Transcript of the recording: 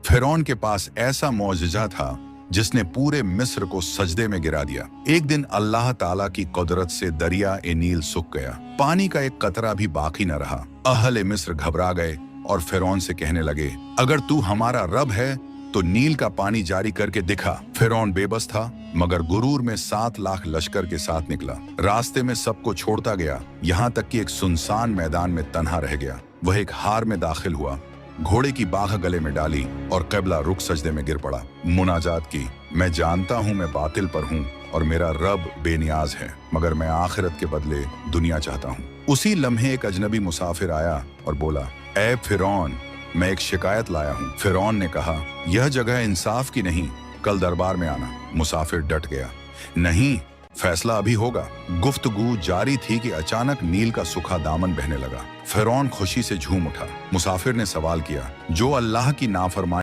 फिरौन के पास ऐसा मौजज़ा था जिसने पूरे मिस्र को सजदे में गिरा दिया। एक दिन अल्लाह ताला की कुदरत से दरिया ए नील सूख गया, पानी का एक कतरा भी बाकी न रहा। अहले मिस्र घबरा गए और फिरौन से कहने लगे, अगर तू हमारा रब है तो नील का पानी जारी करके दिखा। फिरौन बेबस था, मगर गुरूर में 7 लाख लश्कर के साथ निकला। रास्ते में सबको छोड़ता गया, यहाँ तक कि एक सुनसान मैदान में तन्हा रह गया। वह एक हार में दाखिल हुआ, घोड़े की बाह गले में डाली और क़िबला रुख सजदे में गिर पड़ा। मुनाजात की, मैं जानता हूँ मैं बातिल पर हूँ और मेरा रब बेनियाज है, मगर मैं आखिरत के बदले दुनिया चाहता हूँ। उसी लम्हे एक अजनबी मुसाफिर आया और बोला, ऐ फिरौन, मैं एक शिकायत लाया हूँ। फिरौन ने कहा, यह जगह इंसाफ की नहीं, कल दरबार में आना। मुसाफिर डट गया, नहीं, फैसला अभी होगा। गुफ्तगू जारी थी कि अचानक नील का सूखा दामन बहने लगा। फिरौन खुशी से झूम उठा। मुसाफिर ने सवाल किया, जो अल्लाह की नाफरमानी